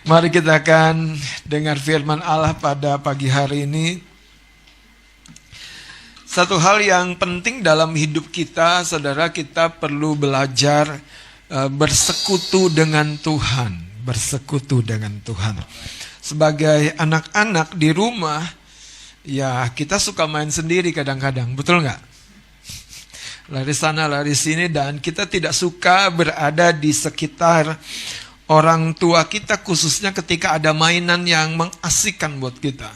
Mari kita akan dengar firman Allah pada pagi hari ini. Satu hal yang penting dalam hidup kita, saudara, kita perlu belajar bersekutu dengan Tuhan. Bersekutu dengan Tuhan. Sebagai anak-anak di rumah, ya kita suka main sendiri kadang-kadang, betul nggak? Lari sana, lari sini, dan kita tidak suka berada di sekitar orang tua kita, khususnya ketika ada mainan yang mengasihkan buat kita.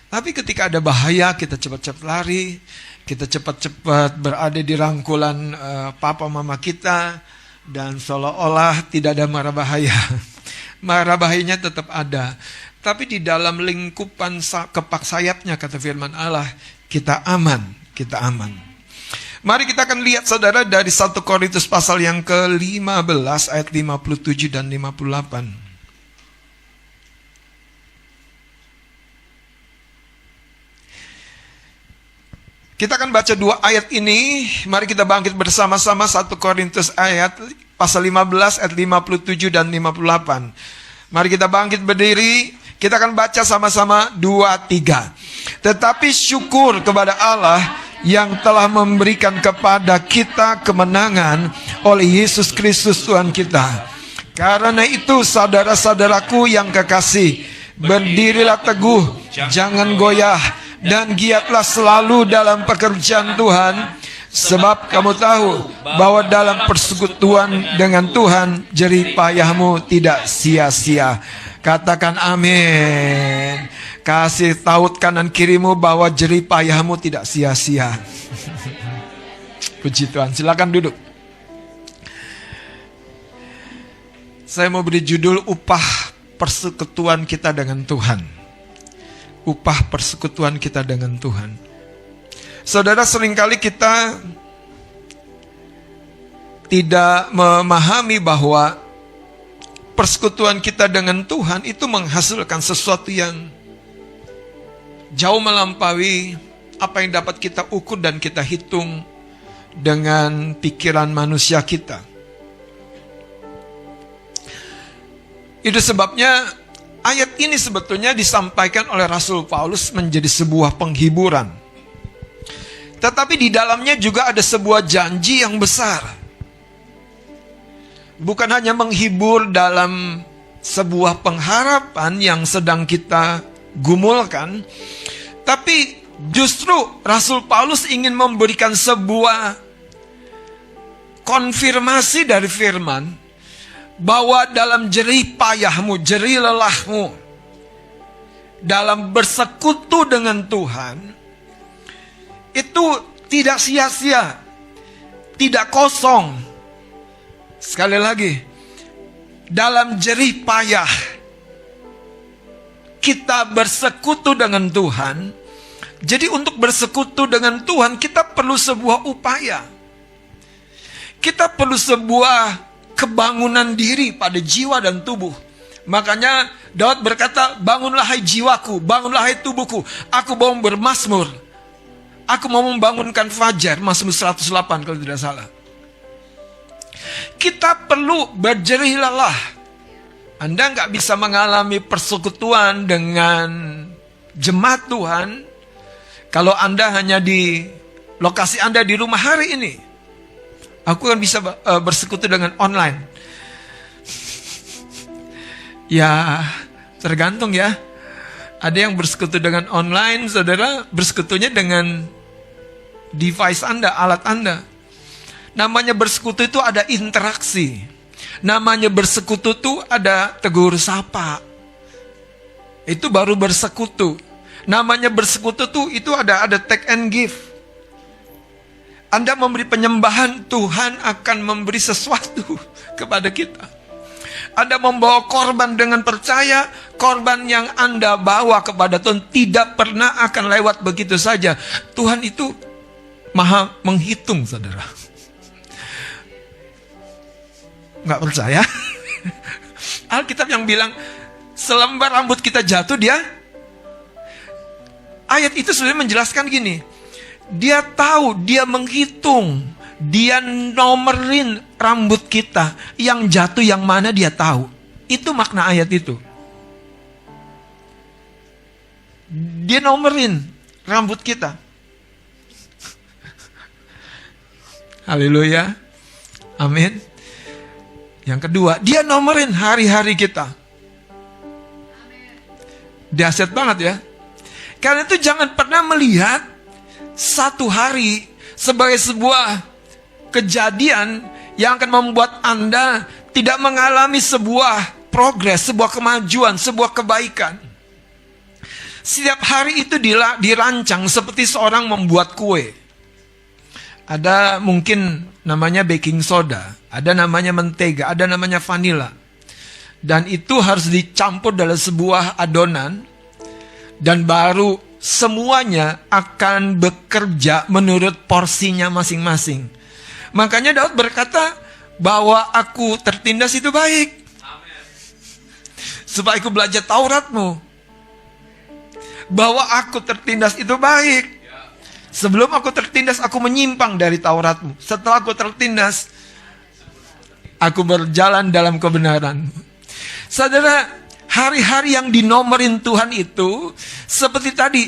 Tapi ketika ada bahaya, kita cepat-cepat lari, kita cepat-cepat berada di rangkulan papa mama kita, dan seolah-olah tidak ada mara bahaya. Mara bahayanya tetap ada. Tapi di dalam lingkupan kepak sayapnya, kata firman Allah, kita aman, kita aman. Mari kita akan lihat, saudara, dari 1 Korintus pasal yang ke-15 ayat 57 dan 58. Kita akan baca dua ayat ini. Mari kita bangkit bersama-sama. 1 Korintus ayat pasal 15 ayat 57 dan 58. Mari kita bangkit berdiri. Kita akan baca sama-sama 2-3. Tetapi syukur kepada Allah yang telah memberikan kepada kita kemenangan oleh Yesus Kristus Tuhan kita. Karena itu, saudara-saudaraku yang kekasih, berdirilah teguh, jangan goyah, dan giatlah selalu dalam pekerjaan Tuhan, sebab kamu tahu bahwa dalam persekutuan dengan Tuhan, jerih payahmu tidak sia-sia. Katakan amin. Kasih tahu kanan kirimu bahwa jerih payahmu tidak sia-sia. Puji Tuhan. Silakan duduk. Saya mau beri judul upah persekutuan kita dengan Tuhan. Upah persekutuan kita dengan Tuhan. Saudara, seringkali kita tidak memahami bahwa persekutuan kita dengan Tuhan itu menghasilkan sesuatu yang jauh melampaui apa yang dapat kita ukur dan kita hitung dengan pikiran manusia kita. Itu sebabnya ayat ini sebetulnya disampaikan oleh Rasul Paulus menjadi sebuah penghiburan. Tetapi di dalamnya juga ada sebuah janji yang besar. Bukan hanya menghibur dalam sebuah pengharapan yang sedang kita gumulkan, tapi justru Rasul Paulus ingin memberikan sebuah konfirmasi dari firman bahwa dalam jerih payahmu, jerih lelahmu, dalam bersekutu dengan Tuhan, itu tidak sia-sia, tidak kosong. Sekali lagi, dalam jerih payah kita bersekutu dengan Tuhan. Jadi untuk bersekutu dengan Tuhan, kita perlu sebuah upaya. Kita perlu sebuah kebangunan diri pada jiwa dan tubuh. Makanya Daud berkata, bangunlah hai jiwaku, bangunlah hai tubuhku, aku mau bermazmur. Aku mau membangunkan fajar, Mazmur 108 kalau tidak salah. Kita perlu berjerih lelah. Anda nggak bisa mengalami persekutuan dengan jemaat Tuhan kalau Anda hanya di lokasi Anda di rumah hari ini. Aku kan bisa bersekutu dengan online. Ya, tergantung ya. Ada yang bersekutu dengan online, saudara, bersekutunya dengan device Anda, alat Anda. Namanya bersekutu itu ada interaksi. Namanya bersekutu itu ada tegur sapa. Itu baru bersekutu. Namanya bersekutu itu ada take and give. Anda memberi penyembahan, Tuhan akan memberi sesuatu kepada kita. Anda membawa korban dengan percaya, korban yang Anda bawa kepada Tuhan tidak pernah akan lewat begitu saja. Tuhan itu maha menghitung, saudara. Nggak percaya? Alkitab yang bilang selembar rambut kita jatuh, dia ayat itu sudah menjelaskan gini. Dia tahu, dia menghitung, dia nomerin rambut kita, yang jatuh yang mana dia tahu. Itu makna ayat itu. Dia nomerin rambut kita. Haleluya. Amin. Yang kedua, dia nomerin hari-hari kita. Dahsyat banget ya. Karena itu jangan pernah melihat satu hari sebagai sebuah kejadian yang akan membuat Anda tidak mengalami sebuah progres, sebuah kemajuan, sebuah kebaikan. Setiap hari itu dirancang seperti seorang membuat kue. Ada mungkin namanya baking soda, ada namanya mentega, ada namanya vanila. Dan itu harus dicampur dalam sebuah adonan. Dan baru semuanya akan bekerja menurut porsinya masing-masing. Makanya Daud berkata, bahwa aku tertindas itu baik. Supaya aku belajar Tauratmu. Bahwa aku tertindas itu baik. Sebelum aku tertindas, aku menyimpang dari Tauratmu. Setelah aku tertindas, aku berjalan dalam kebenaran. Saudara, hari-hari yang dinomorin Tuhan itu, seperti tadi,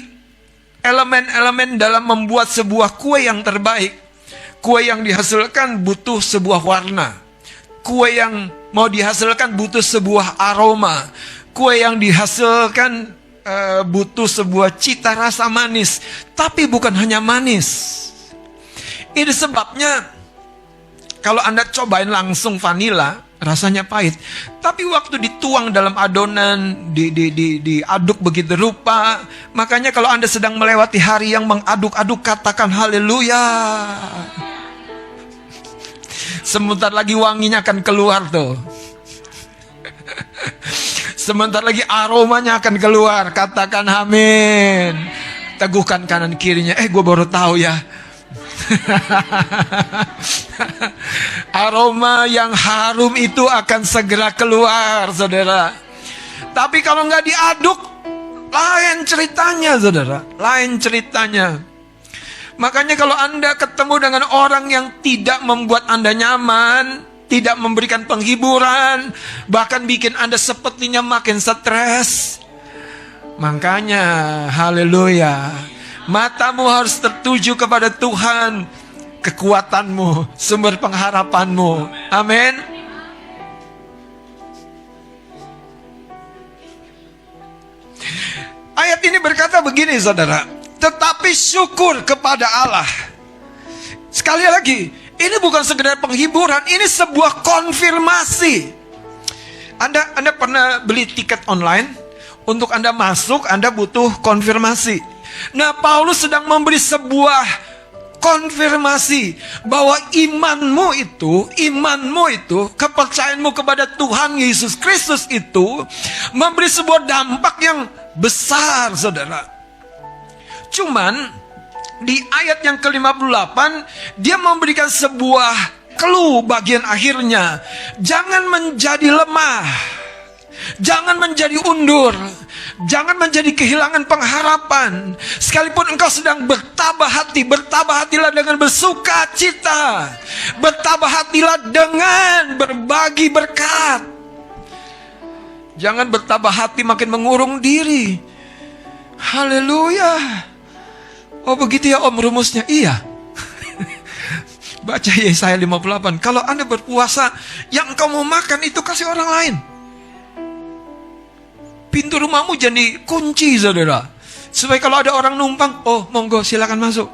elemen-elemen dalam membuat sebuah kue yang terbaik. Kue yang dihasilkan butuh sebuah warna. Kue yang mau dihasilkan butuh sebuah aroma. Kue yang dihasilkan butuh sebuah cita rasa manis. Tapi bukan hanya manis. Ini sebabnya kalau Anda cobain langsung vanila, rasanya pahit. Tapi waktu dituang dalam adonan, diaduk begitu rupa. Makanya kalau Anda sedang melewati hari yang mengaduk-aduk, katakan haleluya. Sebentar lagi wanginya akan keluar tuh. Sebentar lagi aromanya akan keluar. Katakan amin. Teguhkan kanan kirinya. Gue baru tahu ya. Aroma yang harum itu akan segera keluar, saudara. Tapi kalau nggak diaduk, lain ceritanya, saudara. Lain ceritanya. Makanya kalau Anda ketemu dengan orang yang tidak membuat Anda nyaman, tidak memberikan penghiburan, bahkan bikin Anda sepertinya makin stres. Makanya, haleluya, matamu harus tertuju kepada Tuhan, kekuatanmu, sumber pengharapanmu. Amin. Ayat ini berkata begini, saudara. Tetapi syukur kepada Allah. Sekali lagi, ini bukan sekedar penghiburan, ini sebuah konfirmasi. Anda pernah beli tiket online? Untuk Anda masuk, Anda butuh konfirmasi. Nah, Paulus sedang memberi sebuah konfirmasi bahwa imanmu itu, kepercayaanmu kepada Tuhan Yesus Kristus itu memberi sebuah dampak yang besar, saudara. Cuman di ayat yang ke-58 dia memberikan sebuah clue bagian akhirnya. Jangan menjadi lemah. Jangan menjadi undur. Jangan menjadi kehilangan pengharapan. Sekalipun engkau sedang bertabah hati, bertabah hatilah dengan bersuka cita. Bertabah hatilah dengan berbagi berkat. Jangan bertabah hati makin mengurung diri. Haleluya. Oh begitu ya om rumusnya? Iya. Baca Yesaya 58. Kalau Anda berpuasa, yang engkau mau makan itu kasih orang lain. Pintu rumahmu jadi kunci, saudara. Supaya kalau ada orang numpang, oh monggo silakan masuk.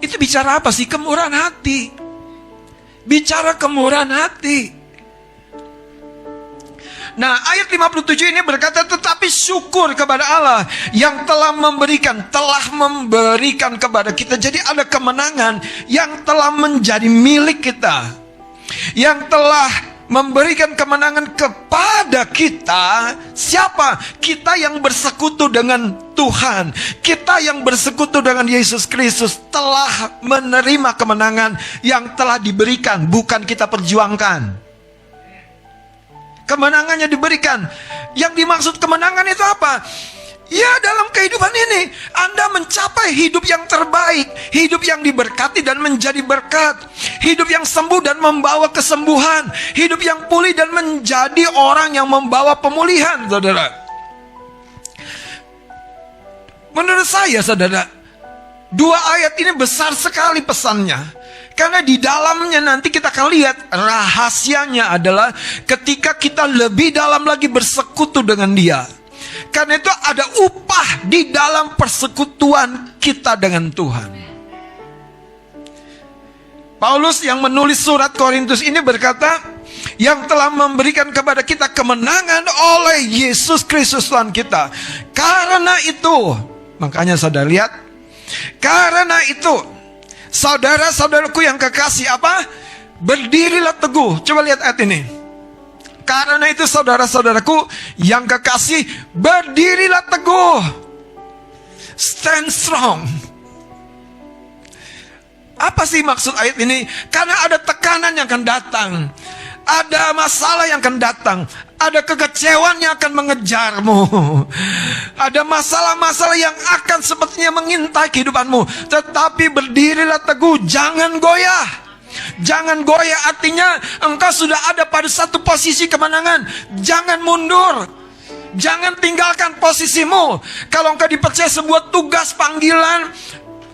Itu bicara apa sih? Kemurahan hati. Bicara kemurahan hati. Nah, ayat 57 ini berkata, tetapi syukur kepada Allah yang telah memberikan kepada kita. Jadi ada kemenangan yang telah menjadi milik kita. Yang telah memberikan kemenangan kepada kita. Siapa? Kita yang bersekutu dengan Tuhan. Kita yang bersekutu dengan Yesus Kristus telah menerima kemenangan yang telah diberikan, bukan kita perjuangkan. Kemenangannya diberikan. Yang dimaksud kemenangan itu apa? Ya, dalam kehidupan ini Anda mencapai hidup yang terbaik, hidup yang diberkati dan menjadi berkat, hidup yang sembuh dan membawa kesembuhan, hidup yang pulih dan menjadi orang yang membawa pemulihan, saudara. Menurut saya, saudara, dua ayat ini besar sekali pesannya. Karena di dalamnya nanti kita akan lihat rahasianya adalah ketika kita lebih dalam lagi bersekutu dengan Dia. Karena itu ada upah di dalam persekutuan kita dengan Tuhan. Paulus yang menulis surat Korintus ini berkata, yang telah memberikan kepada kita kemenangan oleh Yesus Kristus Tuhan kita. Karena itu, makanya saudara lihat, karena itu, saudara-saudaraku yang kekasih, apa? Berdirilah teguh. Coba lihat ayat ini. Karena itu saudara-saudaraku yang kekasih, berdirilah teguh. Stand strong. Apa sih maksud ayat ini? Karena ada tekanan yang akan datang. Ada masalah yang akan datang. Ada kekecewaan yang akan mengejarmu. Ada masalah-masalah yang akan sepertinya mengintai kehidupanmu. Tetapi berdirilah teguh, jangan goyah. Jangan goyah artinya engkau sudah ada pada satu posisi kemenangan. Jangan mundur. Jangan tinggalkan posisimu. Kalau engkau dipercaya sebuah tugas panggilan,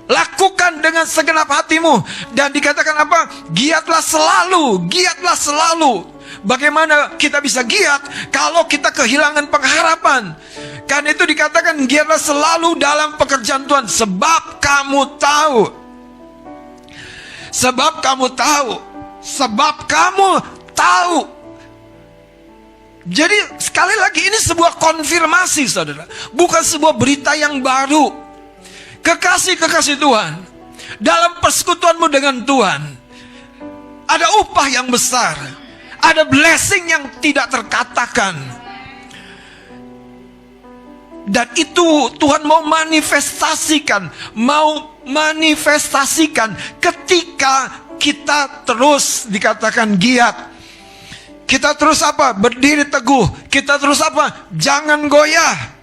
lakukan dengan segenap hatimu. Dan dikatakan apa? Giatlah selalu. Giatlah selalu. Bagaimana kita bisa giat kalau kita kehilangan pengharapan? Karena itu dikatakan giatlah selalu dalam pekerjaan Tuhan. Sebab kamu tahu. Sebab kamu tahu. Sebab kamu tahu. Jadi sekali lagi ini sebuah konfirmasi, saudara. Bukan sebuah berita yang baru. Kekasih-kekasih Tuhan, dalam persekutuanmu dengan Tuhan, ada upah yang besar. Ada blessing yang tidak terkatakan. Dan itu Tuhan mau manifestasikan. Mau manifestasikan ketika kita terus dikatakan giat. Kita terus apa? Berdiri teguh. Kita terus apa? Jangan goyah.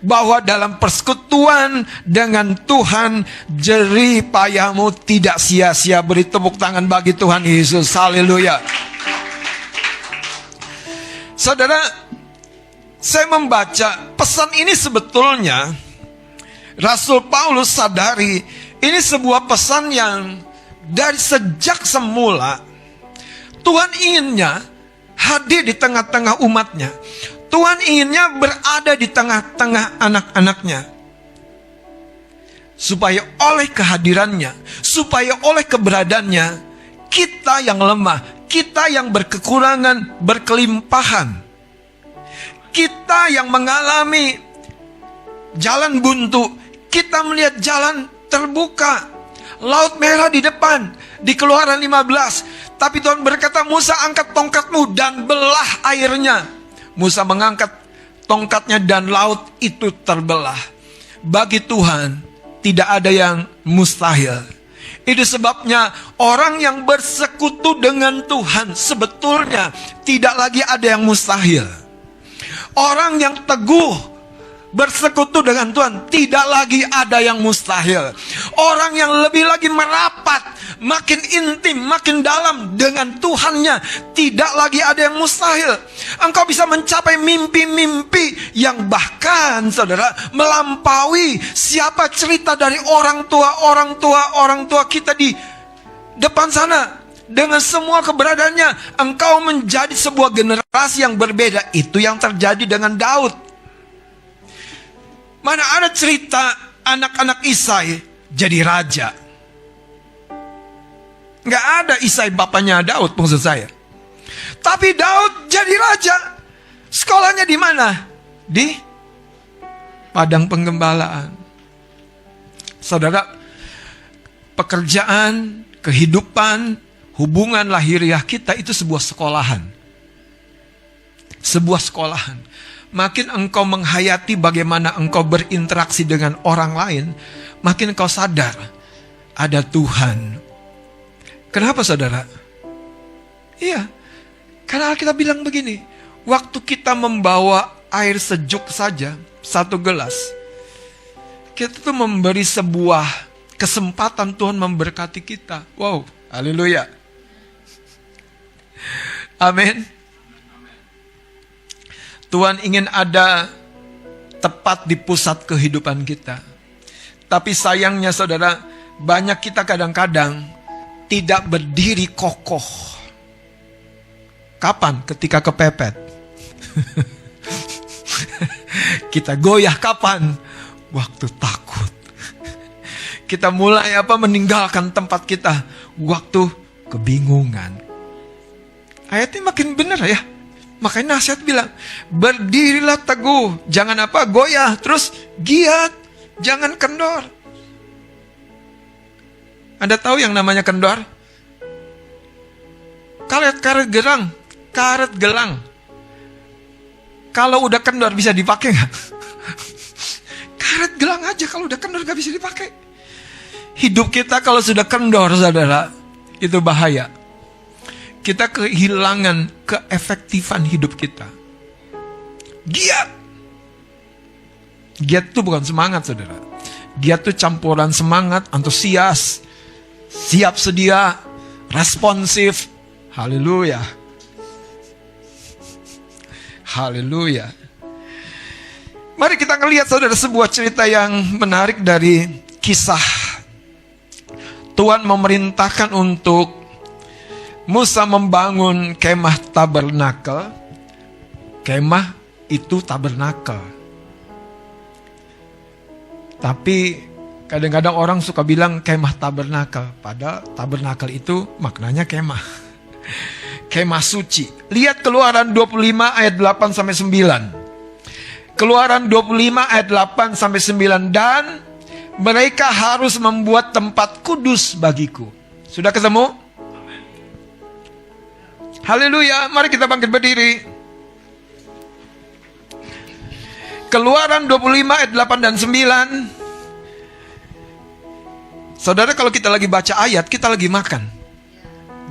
Bahwa dalam persekutuan dengan Tuhan, jerih payahmu tidak sia-sia. Beri tepuk tangan bagi Tuhan Yesus. Haleluya. Saudara, saya membaca pesan ini sebetulnya Rasul Paulus sadari ini sebuah pesan yang dari sejak semula Tuhan inginnya hadir di tengah-tengah umatnya. Tuhan inginnya berada di tengah-tengah anak-anaknya. Supaya oleh kehadirannya, supaya oleh keberadaannya, kita yang lemah, kita yang berkekurangan, berkelimpahan, kita yang mengalami jalan buntu, kita melihat jalan terbuka, laut merah di depan, di Keluaran 15. Tapi Tuhan berkata, Musa angkat tongkatmu dan belah airnya. Musa mengangkat tongkatnya dan laut itu terbelah. Bagi Tuhan tidak ada yang mustahil. Itu sebabnya orang yang bersekutu dengan Tuhan sebetulnya tidak lagi ada yang mustahil. Orang yang teguh bersekutu dengan Tuhan tidak lagi ada yang mustahil. Orang yang lebih lagi merapat, makin intim, makin dalam dengan Tuhannya, tidak lagi ada yang mustahil. Engkau bisa mencapai mimpi-mimpi yang bahkan saudara melampaui siapa cerita dari orang tua kita di depan sana. Dengan semua keberadaannya, engkau menjadi sebuah generasi yang berbeda. Itu yang terjadi dengan Daud. Mana ada cerita anak-anak Isai jadi raja? Nggak ada. Isai bapaknya Daud, maksud saya. Tapi Daud jadi raja. Sekolahnya di mana? Di padang penggembalaan. Saudara, pekerjaan, kehidupan, hubungan lahiriah kita itu sebuah sekolahan. Sebuah sekolahan. Makin engkau menghayati bagaimana engkau berinteraksi dengan orang lain, makin engkau sadar ada Tuhan. Kenapa saudara? Iya, karena kita bilang begini, waktu kita membawa air sejuk saja, 1 gelas, kita tuh memberi sebuah kesempatan Tuhan memberkati kita. Wow, haleluya. Amin. Tuhan ingin ada tepat di pusat kehidupan kita. Tapi sayangnya saudara, banyak kita kadang-kadang tidak berdiri kokoh. Kapan? Ketika kepepet. Kita goyah kapan? Waktu takut. Kita mulai meninggalkan tempat kita waktu kebingungan. Ayatnya makin benar ya. Makanya nasihat bilang, berdirilah teguh, jangan goyah, terus giat, jangan kendor. Anda tahu yang namanya kendor? Karet gelang. Kalau udah kendor bisa dipakai nggak? Karet gelang aja kalau udah kendor nggak bisa dipakai. Hidup kita kalau sudah kendor, saudara, itu bahaya. Kita kehilangan keefektifan hidup kita. Giat itu bukan semangat, saudara. Giat itu campuran semangat, antusias, siap sedia, responsif. Haleluya. Haleluya. Mari kita ngelihat, saudara, sebuah cerita yang menarik dari kisah. Tuhan memerintahkan untuk Musa membangun kemah tabernakel. Kemah itu tabernakel. Tapi kadang-kadang orang suka bilang kemah tabernakel, padahal tabernakel itu maknanya kemah. Kemah suci. Lihat Keluaran 25 ayat 8 sampai 9. Keluaran 25 ayat 8 sampai 9. Dan mereka harus membuat tempat kudus bagiku. Sudah ketemu? Haleluya, mari kita bangkit berdiri. Keluaran 25 ayat 8 dan 9. Saudara, kalau kita lagi baca ayat, kita lagi makan.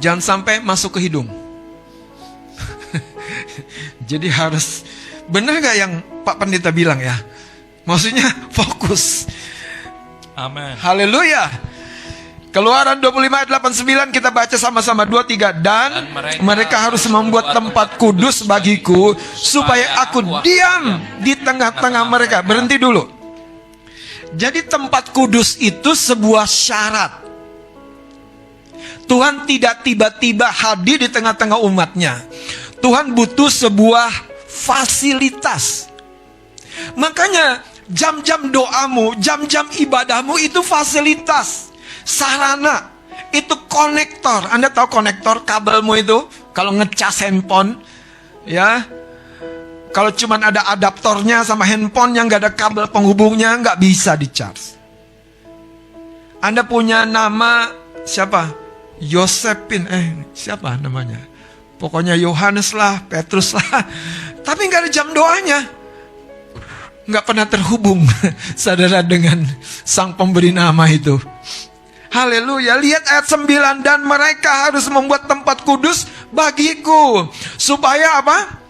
Jangan sampai masuk ke hidung. Jadi harus, benar gak yang Pak Pendeta bilang ya? Maksudnya fokus. Amin. Haleluya. Keluaran 25 ayat 8-9 kita baca sama-sama 2-3. Dan mereka harus membuat tempat kudus bagiku supaya aku diam di tengah-tengah mereka. Berhenti dulu. Jadi tempat kudus itu sebuah syarat. Tuhan tidak tiba-tiba hadir di tengah-tengah umatnya. Tuhan butuh sebuah fasilitas. Makanya jam-jam doamu, jam-jam ibadahmu itu fasilitas, sarana, itu konektor. Anda tahu konektor kabelmu itu? Kalau ngecas handphone, ya, kalau cuman ada adaptornya sama handphone yang nggak ada kabel penghubungnya, nggak bisa di-charge. Anda punya nama siapa? Yosepin, siapa namanya? Pokoknya Yohanes lah, Petrus lah. Tapi nggak ada jam doanya. Nggak pernah terhubung, saudara, dengan sang pemberi nama itu. Haleluya. Lihat ayat 9. Dan mereka harus membuat tempat kudus bagiku. Supaya apa?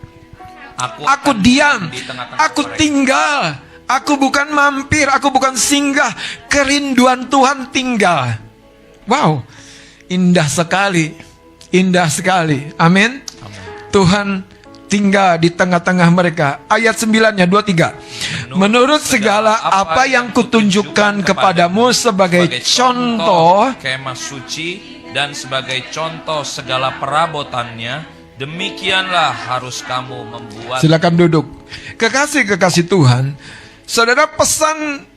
Aku diam. Aku tinggal. Aku bukan mampir. Aku bukan singgah. Kerinduan Tuhan tinggal. Wow. Indah sekali. Indah sekali. Amin. Tuhan tinggal di tengah-tengah mereka. Ayat 9-nya 2-3. Menurut segala apa yang kutunjukkan kepadamu sebagai contoh kemah suci dan sebagai contoh segala perabotannya, demikianlah harus kamu membuat. Silakan duduk. Kekasih-kekasih Tuhan, saudara, pesan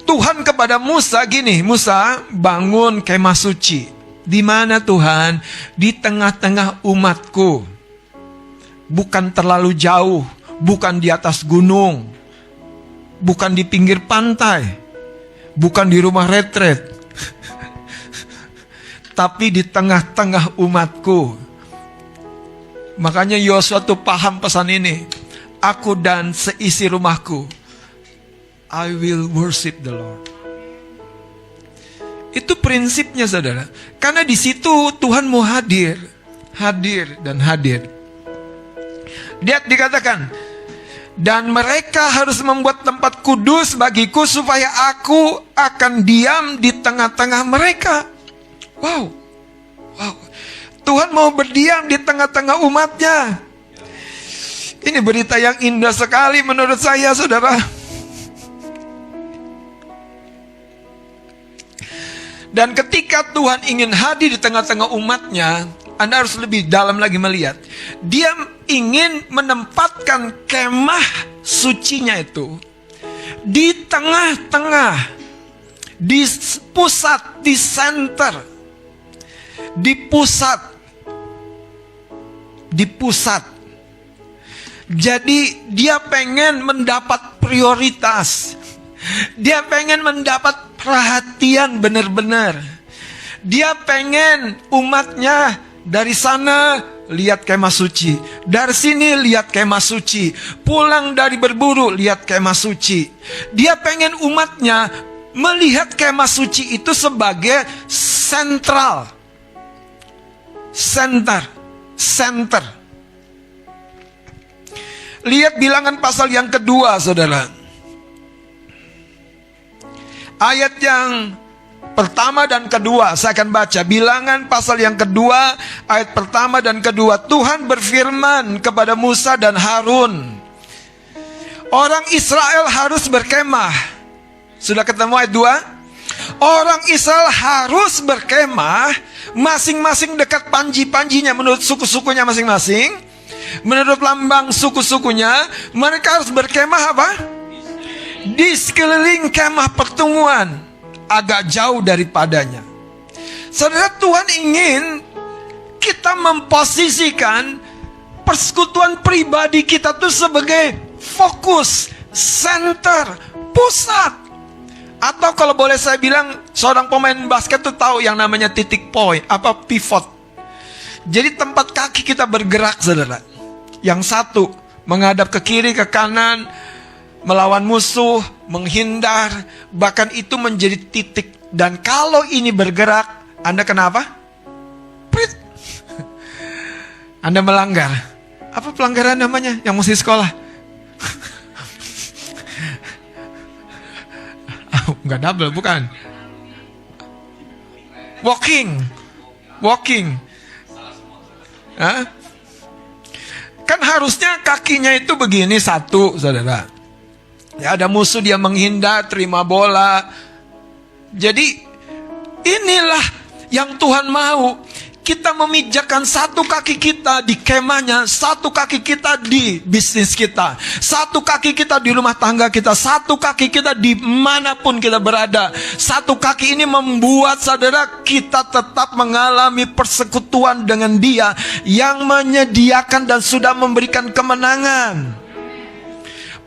Tuhan kepada Musa gini, Musa, bangun kemah suci. Di mana Tuhan? Di tengah-tengah umatku. Bukan terlalu jauh, bukan di atas gunung, bukan di pinggir pantai, bukan di rumah retret, tapi di tengah-tengah umatku. Makanya Yosua tuh paham pesan ini. Aku dan seisi rumahku, I will worship the Lord. Itu prinsipnya, saudara. Karena di situ Tuhan mau hadir, hadir dan hadir. Lihat dikatakan, dan mereka harus membuat tempat kudus bagiku supaya aku akan diam di tengah-tengah mereka. Wow, wow. Tuhan mau berdiam di tengah-tengah umatnya. Ini berita yang indah sekali menurut saya, saudara. Dan ketika Tuhan ingin hadir di tengah-tengah umatnya, Anda harus lebih dalam lagi melihat. Dia ingin menempatkan kemah sucinya itu di tengah-tengah, di pusat, di center, di pusat. Jadi dia pengen mendapat prioritas. Dia pengen mendapat perhatian benar-benar. Dia pengen umatnya dari sana lihat kemah suci, dari sini lihat kemah suci, pulang dari berburu lihat kemah suci. Dia pengen umatnya melihat kemah suci itu sebagai sentral, center. Lihat Bilangan pasal yang kedua, saudara. Ayat yang pertama dan kedua, saya akan baca. Bilangan pasal yang kedua, ayat pertama dan kedua. Tuhan berfirman kepada Musa dan Harun, orang Israel harus berkemah. Sudah ketemu ayat 2? Orang Israel harus berkemah masing-masing dekat panji-panjinya menurut suku-sukunya masing-masing. Menurut lambang suku-sukunya, mereka harus berkemah apa? Di sekeliling kemah pertemuan, agak jauh daripadanya. Saudara, Tuhan ingin kita memposisikan persekutuan pribadi kita tuh sebagai fokus, center, pusat. Atau kalau boleh saya bilang, seorang pemain basket tuh tahu yang namanya titik point, apa pivot. Jadi tempat kaki kita bergerak, saudara. Yang satu menghadap ke kiri, ke kanan, melawan musuh, menghindar, bahkan itu menjadi titik. Dan kalau ini bergerak, Anda kenapa? Prit. Anda melanggar. Apa pelanggaran namanya yang mesti sekolah? Enggak double, bukan. Walking. Hah? Kan harusnya kakinya itu begini satu, saudara. Ya, ada musuh dia menghindar, terima bola. Jadi inilah yang Tuhan mau. Kita memijakkan satu kaki kita di kemahnya, satu kaki kita di bisnis kita, satu kaki kita di rumah tangga kita, satu kaki kita dimanapun kita berada. Satu kaki ini membuat saudara kita tetap mengalami persekutuan dengan Dia yang menyediakan dan sudah memberikan kemenangan.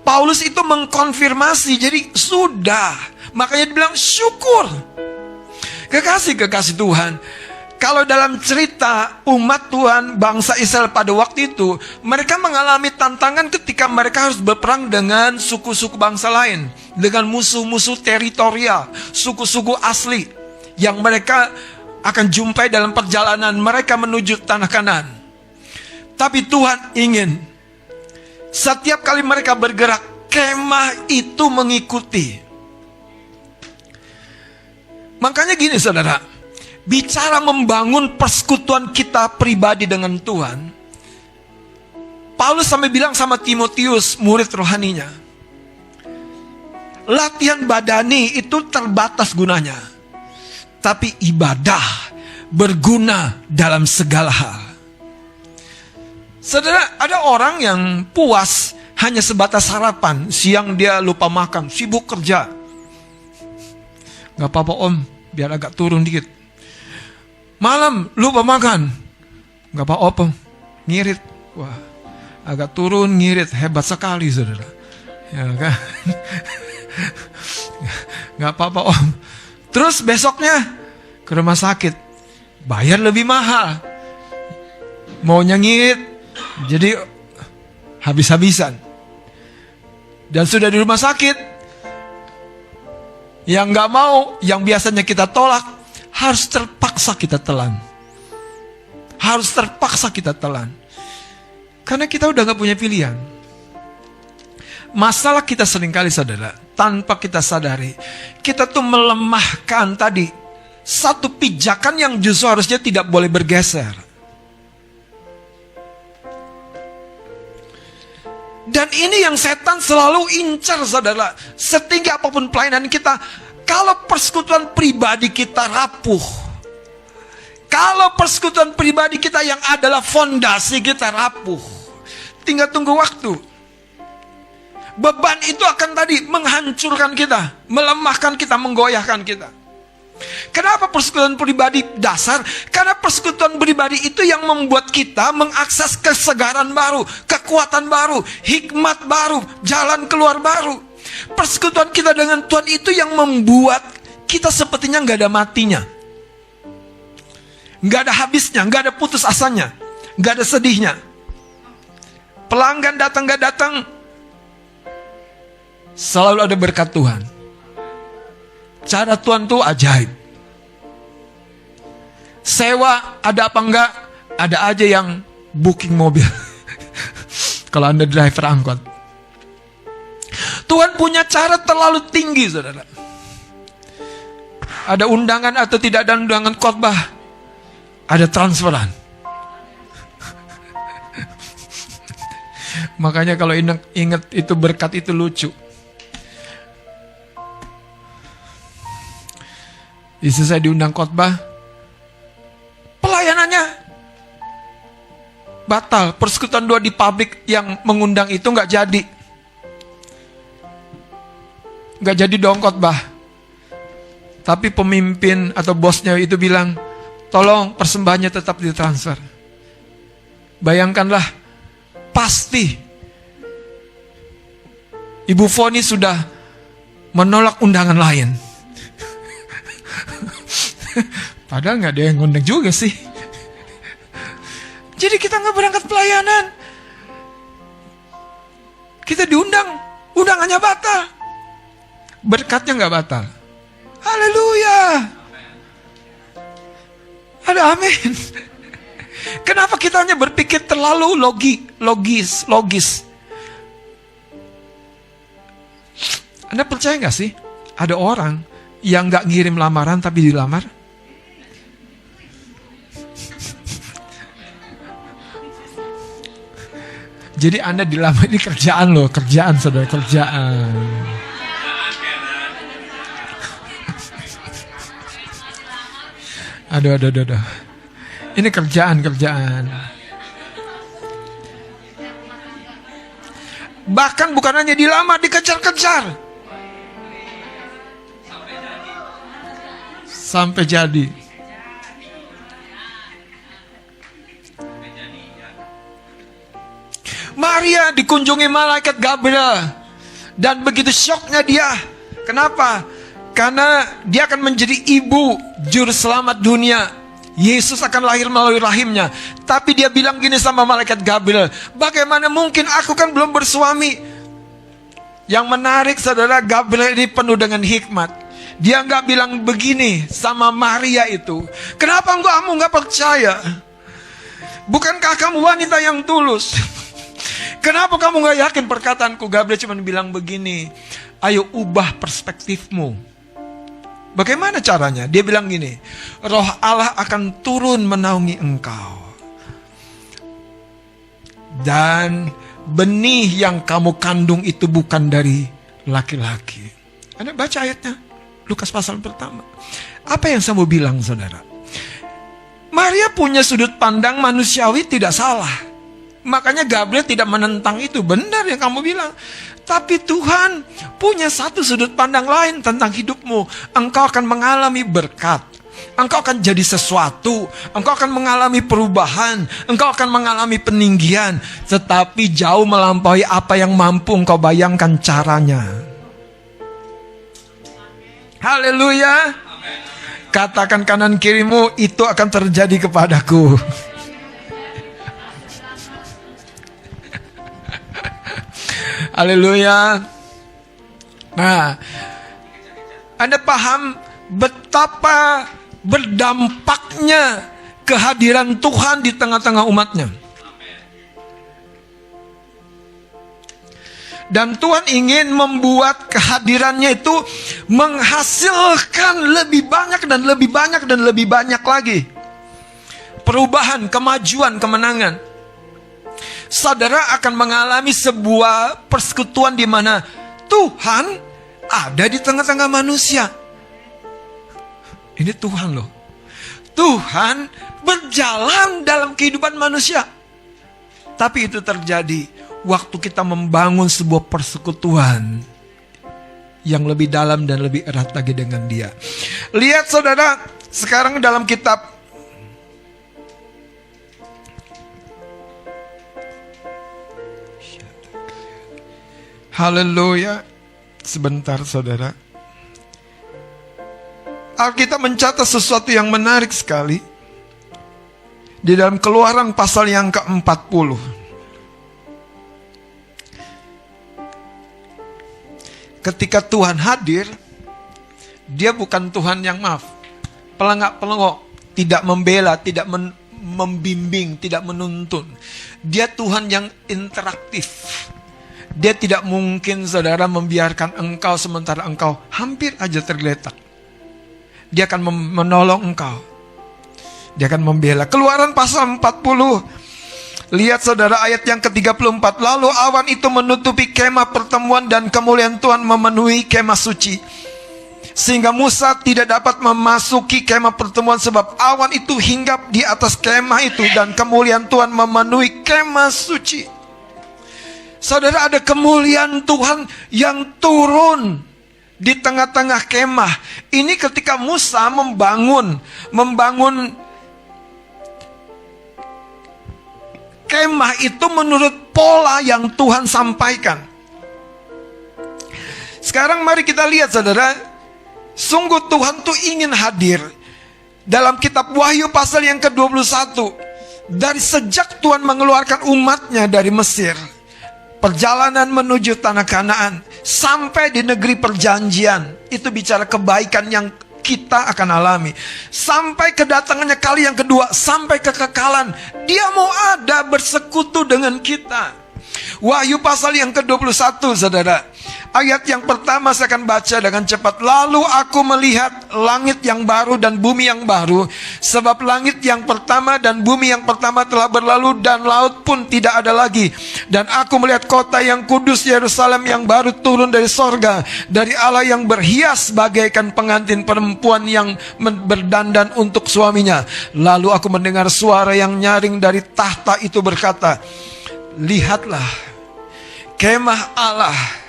Paulus itu mengkonfirmasi, jadi sudah. Makanya dibilang syukur. Kekasih Tuhan. Kalau dalam cerita umat Tuhan, bangsa Israel pada waktu itu, mereka mengalami tantangan ketika mereka harus berperang dengan suku-suku bangsa lain, dengan musuh-musuh teritorial, suku-suku asli yang mereka akan jumpai dalam perjalanan mereka menuju tanah Kanaan. Tapi Tuhan ingin setiap kali mereka bergerak, kemah itu mengikuti. Makanya gini, saudara, bicara membangun persekutuan kita pribadi dengan Tuhan, Paulus sampai bilang sama Timotius, murid rohaninya, latihan badani itu terbatas gunanya, tapi ibadah berguna dalam segala hal. Saudara, ada orang yang puas hanya sebatas sarapan, siang dia lupa makan, sibuk kerja. Gak apa-apa om, biar agak turun dikit. Malam lupa makan, gak apa-apa, ngirit. Wah, agak turun ngirit, hebat sekali saudara. Ya kan? Gak apa-apa om. Terus besoknya ke rumah sakit, bayar lebih mahal. Maunya ngirit, jadi habis-habisan. Dan sudah di rumah sakit, yang gak mau, yang biasanya kita tolak, harus terpaksa kita telan. Harus terpaksa kita telan. Karena kita udah gak punya pilihan. Masalah kita seringkali, saudara, tanpa kita sadari, kita tuh melemahkan tadi satu pijakan yang justru harusnya tidak boleh bergeser. Dan ini yang setan selalu incar, saudara. Setinggi apapun pelayanan kita, Kalau persekutuan pribadi kita rapuh, kalau persekutuan pribadi kita yang adalah fondasi kita rapuh, tinggal tunggu waktu. Beban itu akan tadi menghancurkan kita, melemahkan kita, menggoyahkan kita. Kenapa persekutuan pribadi dasar? Karena persekutuan pribadi itu yang membuat kita mengakses kesegaran baru, kekuatan baru, hikmat baru, jalan keluar baru. Persekutuan kita dengan Tuhan itu yang membuat kita sepertinya nggak ada matinya, nggak ada habisnya, nggak ada putus asanya, nggak ada sedihnya. Pelanggan datang nggak datang, selalu ada berkat Tuhan. Cara Tuhan tuh ajaib. Sewa ada apa enggak, ada aja yang booking mobil. Kalau Anda driver angkot. Tuhan punya cara terlalu tinggi, saudara. Ada undangan atau tidak ada undangan khotbah, ada transferan. Makanya kalau ingat itu berkat itu lucu. Istri saya diundang khotbah, pelayanannya batal. Persekutuan 2 di pabrik yang mengundang itu nggak jadi dong khotbah. Tapi pemimpin atau bosnya itu bilang, tolong persembahannya tetap ditransfer. Bayangkanlah, pasti Ibu Foni sudah menolak undangan lain. Padahal nggak ada yang ngundang juga sih. Jadi kita nggak berangkat pelayanan, kita diundang, undangannya batal, berkatnya nggak batal. Haleluya. Ada amin. Kenapa kita hanya berpikir terlalu logis? Anda percaya nggak sih ada orang yang nggak ngirim lamaran tapi dilamar? Jadi Anda dilamar, ini kerjaan loh, kerjaan saudara, kerjaan. Aduh. Ini kerjaan. Bahkan bukan hanya dilamar, dikejar-kejar. Sampai jadi. Maria dikunjungi malaikat Gabriel. Dan begitu syoknya dia. Kenapa? Karena dia akan menjadi ibu juru selamat dunia. Yesus akan lahir melalui rahimnya. Tapi dia bilang gini sama malaikat Gabriel, bagaimana mungkin, aku kan belum bersuami. Yang menarik saudara, Gabriel ini penuh dengan hikmat. Dia nggak bilang begini sama Maria itu, kenapa kamu nggak percaya? Bukankah kamu wanita yang tulus? Kenapa kamu gak yakin perkataanku? Gabriel cuma bilang begini, ayo ubah perspektifmu. Bagaimana caranya? Dia bilang gini, Roh Allah akan turun menaungi engkau. Dan benih yang kamu kandung itu bukan dari laki-laki. Anda baca ayatnya, Lukas pasal pertama. Apa yang saya mau bilang saudara? Maria punya sudut pandang manusiawi tidak salah. Makanya Gabriel tidak menentang itu. Benar yang kamu bilang. Tapi Tuhan punya satu sudut pandang lain tentang hidupmu. Engkau akan mengalami berkat. Engkau akan jadi sesuatu. Engkau akan mengalami perubahan. Engkau akan mengalami peninggian. Tetapi jauh melampaui apa yang mampu engkau bayangkan caranya. Haleluya. Katakan kanan kirimu, itu akan terjadi kepadaku. Haleluya. Nah, Anda paham betapa berdampaknya kehadiran Tuhan di tengah-tengah umatnya. Dan Tuhan ingin membuat kehadirannya itu menghasilkan lebih banyak dan lebih banyak dan lebih banyak lagi. Perubahan, kemajuan, kemenangan. Saudara akan mengalami sebuah persekutuan di mana Tuhan ada di tengah-tengah manusia. Ini Tuhan loh. Tuhan berjalan dalam kehidupan manusia. Tapi itu terjadi waktu kita membangun sebuah persekutuan yang lebih dalam dan lebih erat lagi dengan Dia. Lihat saudara, sekarang dalam kitab Haleluya. Sebentar saudara. Alkitab mencatat sesuatu yang menarik sekali di dalam Keluaran pasal yang ke-40. Ketika Tuhan hadir, Dia bukan Tuhan yang pelengak-pelengok, tidak membela, tidak membimbing, tidak menuntun. Dia Tuhan yang interaktif. Dia tidak mungkin saudara membiarkan engkau sementara engkau hampir aja tergeletak. Dia akan menolong engkau. Dia akan membela. Keluaran pasal 40. Lihat saudara ayat yang ke-34. Lalu awan itu menutupi kemah pertemuan dan kemuliaan Tuhan memenuhi kemah suci. Sehingga Musa tidak dapat memasuki kemah pertemuan sebab awan itu hinggap di atas kemah itu dan kemuliaan Tuhan memenuhi kemah suci. Saudara, ada kemuliaan Tuhan yang turun di tengah-tengah kemah. Ini ketika Musa membangun kemah itu menurut pola yang Tuhan sampaikan. Sekarang mari kita lihat saudara, sungguh Tuhan tuh ingin hadir. Dalam kitab Wahyu pasal yang ke-21, dari sejak Tuhan mengeluarkan umatnya dari Mesir, perjalanan menuju tanah Kanaan sampai di negeri perjanjian, itu bicara kebaikan yang kita akan alami. Sampai kedatangannya kali yang kedua, sampai kekekalan, Dia mau ada bersekutu dengan kita. Wahyu pasal yang ke-21 saudara. Ayat yang pertama saya akan baca dengan cepat. Lalu aku melihat langit yang baru dan bumi yang baru. Sebab langit yang pertama dan bumi yang pertama telah berlalu dan laut pun tidak ada lagi. Dan aku melihat kota yang kudus Yerusalem yang baru turun dari sorga, dari Allah yang berhias bagaikan pengantin perempuan yang berdandan untuk suaminya. Lalu aku mendengar suara yang nyaring dari tahta itu berkata, lihatlah, kemah Allah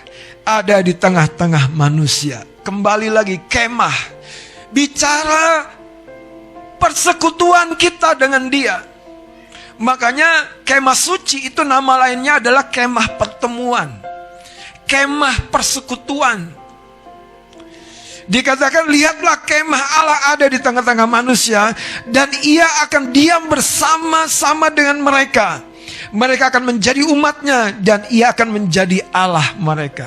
ada di tengah-tengah manusia. Kembali lagi, kemah bicara persekutuan kita dengan Dia. Makanya kemah suci itu nama lainnya adalah kemah pertemuan, kemah persekutuan. Dikatakan, lihatlah kemah Allah ada di tengah-tengah manusia, dan Ia akan diam bersama-sama dengan mereka. Mereka akan menjadi umatnya dan Ia akan menjadi Allah mereka.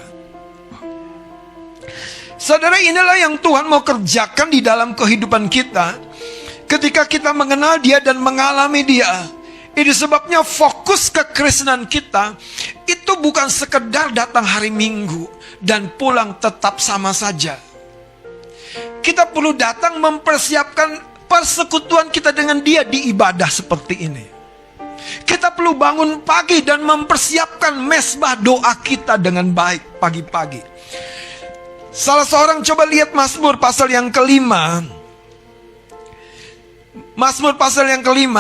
Saudara, inilah yang Tuhan mau kerjakan di dalam kehidupan kita. Ketika kita mengenal Dia dan mengalami Dia. Ini sebabnya fokus kekristenan kita itu bukan sekedar datang hari Minggu dan pulang tetap sama saja. Kita perlu datang mempersiapkan persekutuan kita dengan Dia di ibadah seperti ini. Kita perlu bangun pagi dan mempersiapkan mesbah doa kita dengan baik pagi-pagi. Salah seorang coba lihat Mazmur pasal yang ke-5. Mazmur pasal yang ke-5.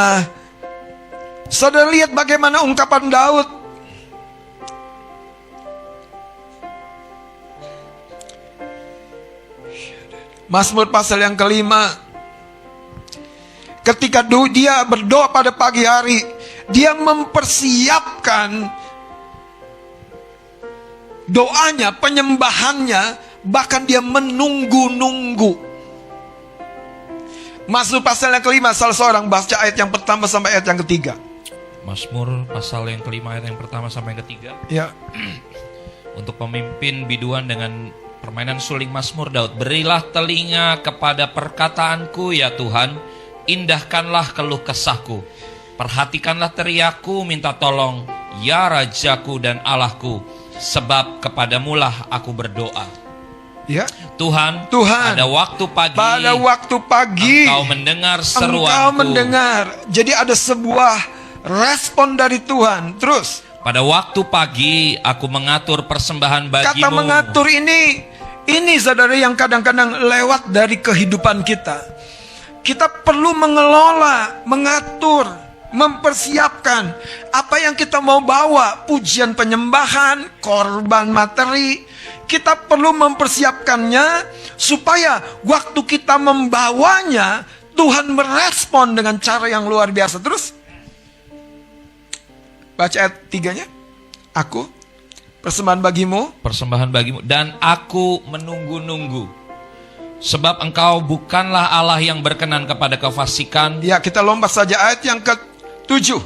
Saudara lihat bagaimana ungkapan Daud. Mazmur pasal yang ke-5. Ketika dia berdoa pada pagi hari, dia mempersiapkan doanya, penyembahannya, bahkan dia menunggu-nunggu. Mazmur pasal yang ke-5, salah seorang baca ayat yang pertama sampai ayat yang ketiga. Mazmur pasal yang ke-5 ayat yang pertama sampai yang ketiga. Ya. Untuk pemimpin biduan dengan permainan suling Mazmur Daud. Berilah telinga kepada perkataanku ya Tuhan, indahkanlah keluh kesahku. Perhatikanlah teriakku, minta tolong, ya Rajaku dan Allahku, sebab kepadamulah aku berdoa. Ya. Tuhan, pada waktu pagi, Engkau mendengar seruanku. Engkau mendengar. Jadi ada sebuah respon dari Tuhan. Terus, pada waktu pagi aku mengatur persembahan bagimu. kata mengatur ini Ini saudara yang kadang-kadang lewat dari kehidupan kita. Kita perlu mengelola, mengatur, mempersiapkan apa yang kita mau bawa, pujian penyembahan, korban materi. Kita perlu mempersiapkannya supaya waktu kita membawanya, Tuhan merespon dengan cara yang luar biasa. Terus baca ayat 3-nya. Aku persembahan bagimu, dan aku menunggu-nunggu, sebab engkau bukanlah Allah yang berkenan kepada kefasikan. Ya, kita lompat saja ayat yang ke-7.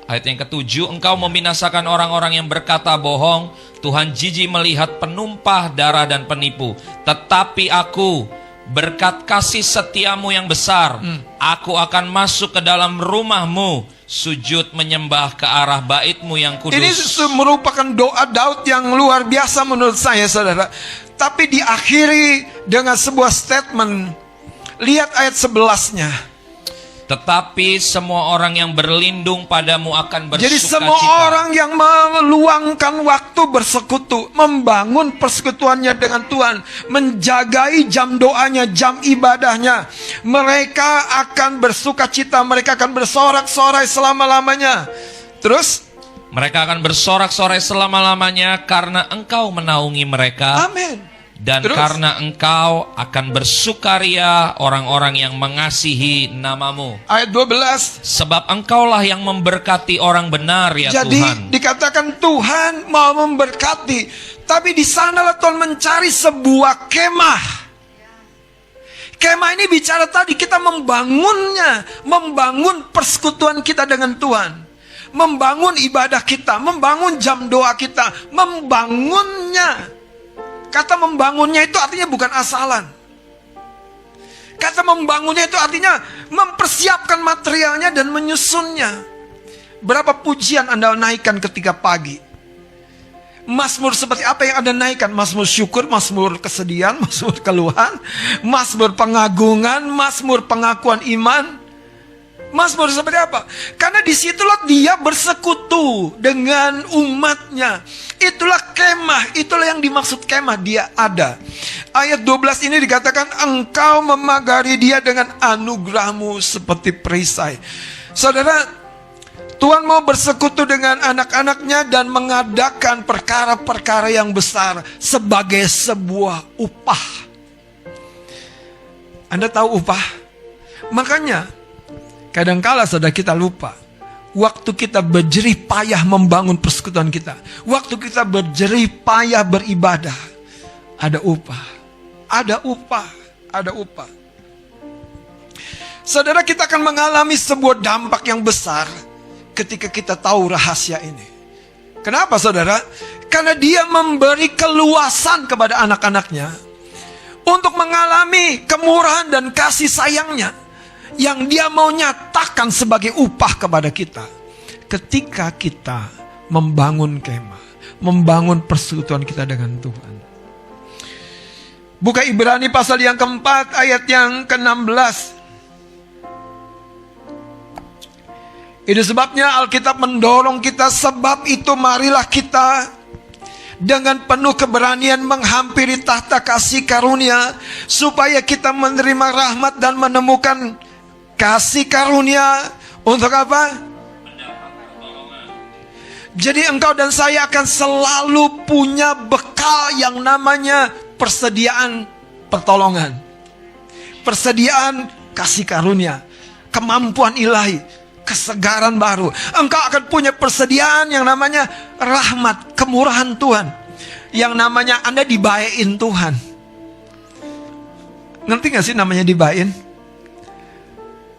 Ayat yang ke-7, engkau membinasakan orang-orang yang berkata bohong. Tuhan jijik melihat penumpah darah dan penipu. Tetapi aku, berkat kasih setiamu yang besar, aku akan masuk ke dalam rumahmu, sujud menyembah ke arah baitmu yang kudus. Ini merupakan doa Daud yang luar biasa menurut saya, saudara. Tapi diakhiri dengan sebuah statement. Lihat ayat 11-nya. Tetapi semua orang yang berlindung padamu akan bersukacita. Jadi semua orang yang meluangkan waktu bersekutu, membangun persekutuannya dengan Tuhan, menjagai jam doanya, jam ibadahnya, mereka akan bersukacita, mereka akan bersorak-sorai selama-lamanya. Terus mereka akan bersorak-sorai selama-lamanya karena engkau menaungi mereka. Amin. Dan terus, karena engkau akan bersukaria orang-orang yang mengasihi namamu. Ayat 12. Sebab engkaulah yang memberkati orang benar, ya jadi, Tuhan. Jadi dikatakan Tuhan mau memberkati. Tapi di sanalah Tuhan mencari sebuah kemah. Kemah ini bicara tadi kita membangunnya. Membangun persekutuan kita dengan Tuhan. Membangun ibadah kita. Membangun jam doa kita. Membangunnya. Kata membangunnya itu artinya bukan asalan. Kata membangunnya itu artinya mempersiapkan materialnya dan menyusunnya. Berapa pujian Anda naikkan ketika pagi? Mazmur seperti apa yang Anda naikkan? Mazmur syukur, mazmur kesedihan, mazmur keluhan, mazmur pengagungan, mazmur pengakuan iman. Mazmur seperti apa? Karena disitulah dia bersekutu dengan umatnya. Itulah kemah, itulah yang dimaksud kemah, dia ada. Ayat 12 ini dikatakan, engkau memagari dia dengan anugerahmu seperti perisai. Saudara, Tuhan mau bersekutu dengan anak-anaknya dan mengadakan perkara-perkara yang besar sebagai sebuah upah. Anda tahu upah? Makanya kadangkala saudara kita lupa. Waktu kita berjerih payah membangun persekutuan kita, waktu kita berjerih payah beribadah, ada upah. Ada upah. Ada upah. Saudara, kita akan mengalami sebuah dampak yang besar ketika kita tahu rahasia ini. Kenapa saudara? Karena dia memberi keluasan kepada anak-anaknya untuk mengalami kemurahan dan kasih sayangnya yang dia mau nyatakan sebagai upah kepada kita. Ketika kita membangun kemah, membangun persekutuan kita dengan Tuhan. Buka Ibrani pasal yang keempat, ayat yang ke-16. Itu sebabnya Alkitab mendorong kita, sebab itu marilah kita dengan penuh keberanian menghampiri tahta kasih karunia, supaya kita menerima rahmat dan menemukan kasih karunia. Untuk apa? Jadi engkau dan saya akan selalu punya bekal yang namanya persediaan pertolongan, persediaan kasih karunia, kemampuan ilahi, kesegaran baru. Engkau akan punya persediaan yang namanya rahmat, kemurahan Tuhan, yang namanya Anda dibayain Tuhan. Ngerti gak sih namanya dibayain?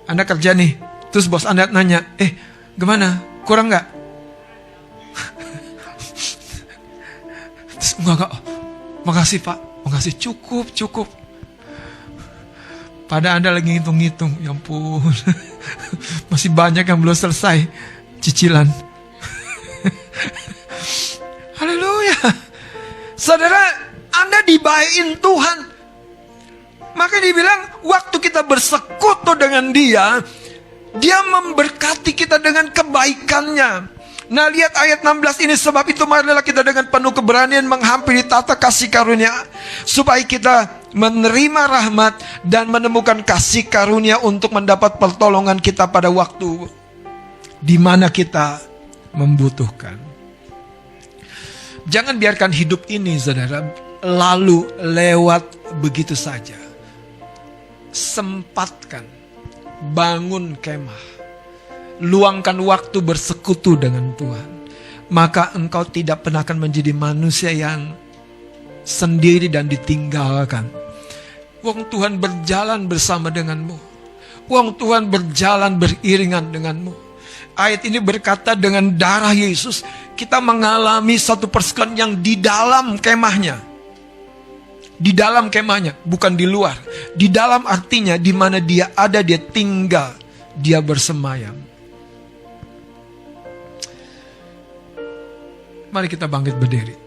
Anda kerja nih, terus bos Anda nanya, gimana? Kurang gak? Terus enggak, makasih Pak, makasih, cukup. Pada Anda lagi ngitung-ngitung, ya ampun, masih banyak yang belum selesai cicilan. Haleluya. Saudara, Anda dibayain Tuhan. Maka dibilang waktu kita bersekutu dengan dia, dia memberkati kita dengan kebaikannya. Nah, lihat ayat 16 ini. Sebab itu marilah kita dengan penuh keberanian menghampiri tata kasih karunia, supaya kita menerima rahmat dan menemukan kasih karunia untuk mendapat pertolongan kita pada waktu di mana kita membutuhkan. Jangan biarkan hidup ini, saudara, lalu lewat begitu saja. Sempatkan, bangun kemah, luangkan waktu bersekutu dengan Tuhan. Maka engkau tidak pernah akan menjadi manusia yang sendiri dan ditinggalkan. Wong Tuhan berjalan bersama denganmu. Wong Tuhan berjalan beriringan denganmu. Ayat ini berkata dengan darah Yesus kita mengalami satu persekutuan yang di dalam kemahnya. Di dalam kemahnya, bukan di luar. Di dalam artinya di mana dia ada, dia tinggal, dia bersemayam. Mari kita bangkit berdiri.